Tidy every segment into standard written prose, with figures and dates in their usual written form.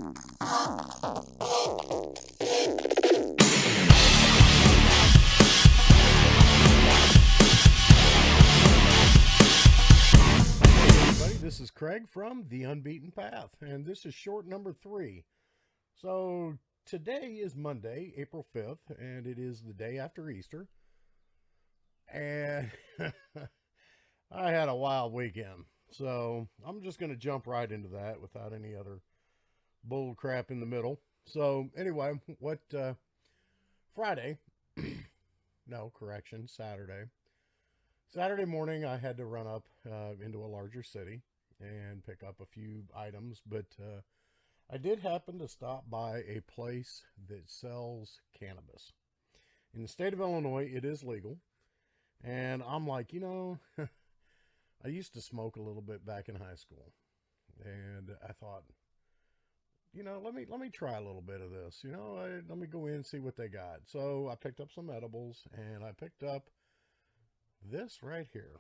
Everybody, this is Craig from The Unbeaten Path, and this is short number 3. So, today is Monday, April 5th, and it is the day after Easter. And I had a wild weekend, so I'm just going to jump right into that without any other bull crap in the middle. So, anyway, Friday, no, correction, Saturday. Saturday morning, I had to run up into a larger city and pick up a few items, but I did happen to stop by a place that sells cannabis. In the state of Illinois, it is legal, and I'm like, I used to smoke a little bit back in high school, and I thought, let me try a little bit of this. Let me go in and see what they got. So I picked up some edibles, and I picked up this right here,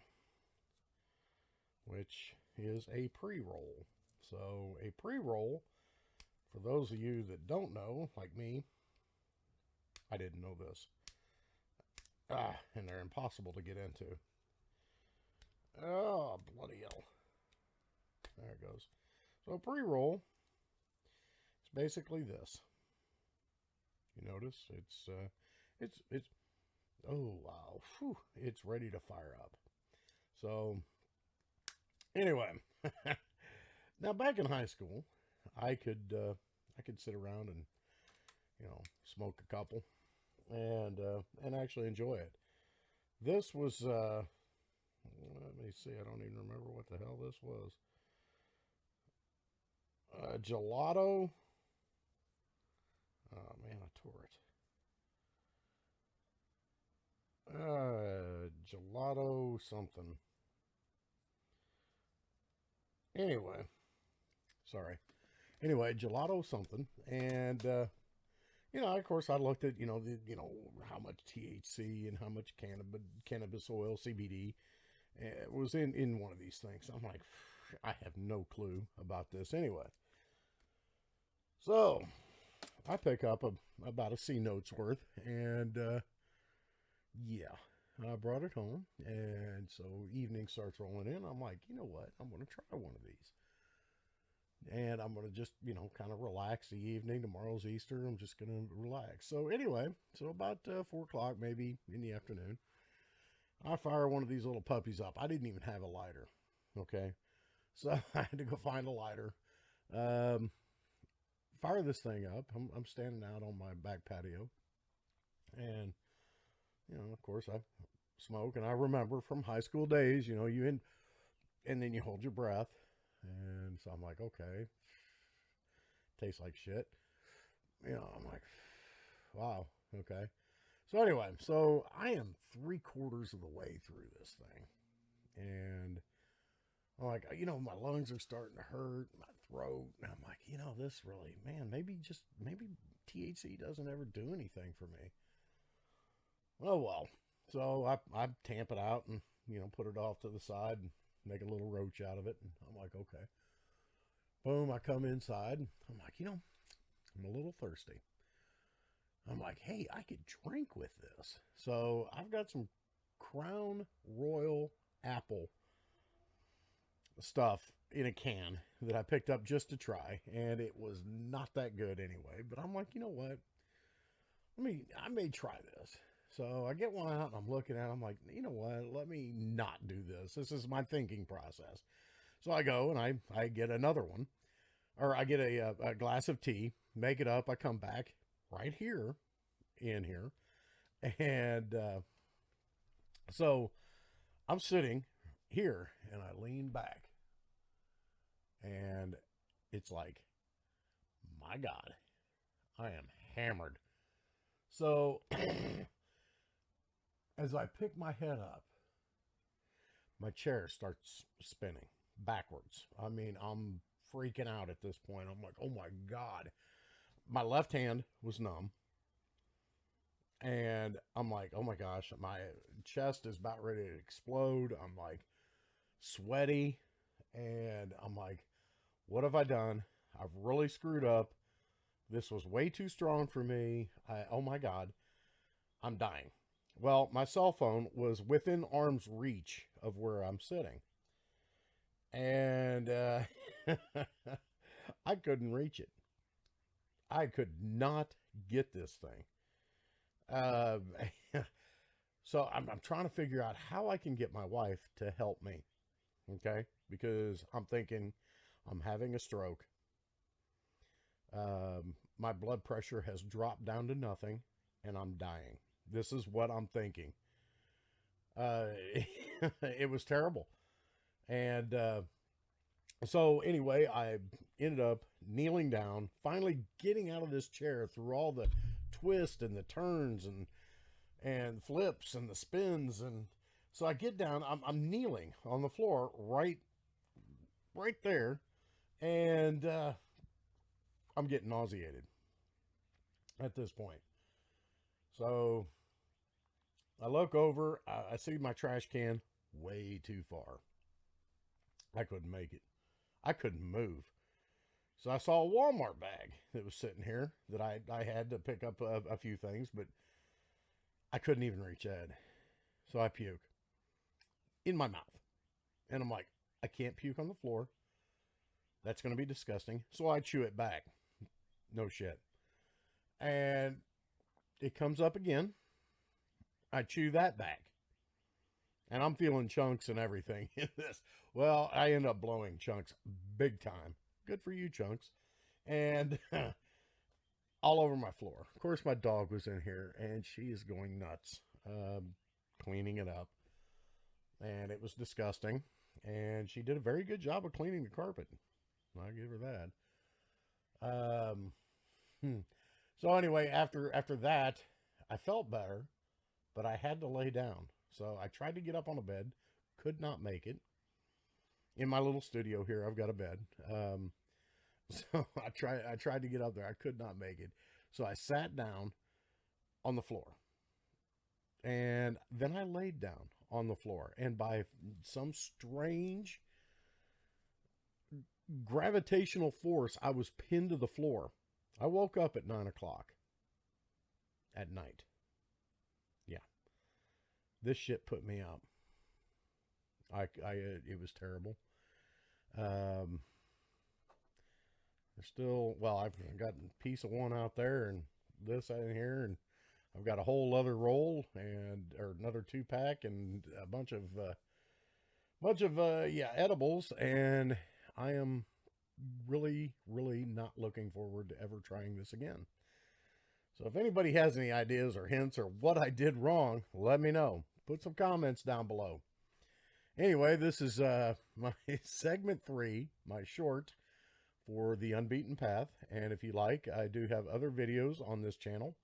which is a pre-roll. So a pre-roll, for those of you that don't know, like me, I didn't know this. And they're impossible to get into. Oh, bloody hell. There it goes. So pre-roll, it's basically this. You notice it's oh wow, whew, it's ready to fire up. So anyway, now back in high school, I could sit around and smoke a couple and actually enjoy it. This was let me see, I don't even remember what the hell this was. Gelato. Oh man, I tore it. Gelato something. Anyway, sorry. Anyway, gelato something, and of course, I looked at how much THC and how much cannabis oil (CBD) was in one of these things. I'm like, I have no clue about this anyway. So I pick up about a C note's worth, and yeah, I brought it home, and so evening starts rolling in. I'm like, you know what? I'm going to try one of these. And I'm going to just, kind of relax the evening. Tomorrow's Easter. I'm just going to relax. So anyway, about 4 o'clock maybe in the afternoon, I fire one of these little puppies up. I didn't even have a lighter. Okay. So I had to go find a lighter. Fire this thing up. I'm standing out on my back patio. And, of course I smoke. And I remember from high school days, and then you hold your breath. And so I'm like, okay, tastes like shit. I'm like, wow, okay. So anyway, so I am 3/4 of the way through this thing. And I'm like, my lungs are starting to hurt, my throat. And I'm like, this really, man, maybe THC doesn't ever do anything for me. Oh, well. So I tamp it out and, put it off to the side and make a little roach out of it. And I'm like, okay. Boom, I come inside. I'm like, I'm a little thirsty. I'm like, hey, I could drink with this. So I've got some Crown Royal apple stuff in a can that I picked up just to try. And it was not that good anyway. But I'm like, you know what? I may try this. So I get one out and I'm looking at it. I'm like, you know what? Let me not do this. This is my thinking process. So I go and I get another one. Or I get a glass of tea, make it up. I come back right here, in here. And so I'm sitting here and I lean back. And it's like, my God, I am hammered. So as I pick my head up, my chair starts spinning backwards. I mean, I'm freaking out at this point. I'm like, oh my God. My left hand was numb. And I'm like, oh my gosh, my chest is about ready to explode. I'm like sweaty. And I'm like, what have I done? I've really screwed up. This was way too strong for me. Oh my God, I'm dying. Well, my cell phone was within arm's reach of where I'm sitting. And I couldn't reach it. I could not get this thing. Uh, so I'm trying to figure out how I can get my wife to help me. Okay. Because I'm thinking I'm having a stroke. My blood pressure has dropped down to nothing and I'm dying. This is what I'm thinking. Uh, it was terrible. And so anyway, I ended up kneeling down, finally getting out of this chair through all the twists and the turns and flips and the spins. And so I get down, I'm kneeling on the floor right there. And I'm getting nauseated at this point. So I look over, I see my trash can way too far. I couldn't make it. I couldn't move. So I saw a Walmart bag that was sitting here that I had to pick up a few things, but I couldn't even reach that. So I puke in my mouth. And I'm like, I can't puke on the floor. That's going to be disgusting. So I chew it back. No shit. And it comes up again. I chew that back. And I'm feeling chunks and everything in this. Well, I end up blowing chunks big time. Good for you, chunks. And all over my floor. Of course, my dog was in here, and she is going nuts, cleaning it up. And it was disgusting. And she did a very good job of cleaning the carpet. I'll give her that. So anyway, after that, I felt better, but I had to lay down. So I tried to get up on a bed, could not make it. In my little studio here, I've got a bed. So I tried to get up there. I could not make it. So I sat down on the floor. And then I laid down on the floor. And by some strange gravitational force, I was pinned to the floor. I woke up at 9 o'clock at night. Yeah. This shit put me out. It was terrible. There's still, well, I've got a piece of one out there and this in here, and I've got a whole other roll or another 2-pack and a bunch of edibles, and I am really, really not looking forward to ever trying this again. So if anybody has any ideas or hints or what I did wrong, let me know. Put some comments down below. Anyway, this is my segment 3, my short for the Unbeaten Path. And if you like, I do have other videos on this channel.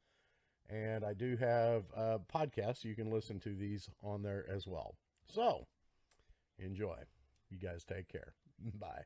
And I do have podcasts. You can listen to these on there as well. So, enjoy. You guys take care. Bye.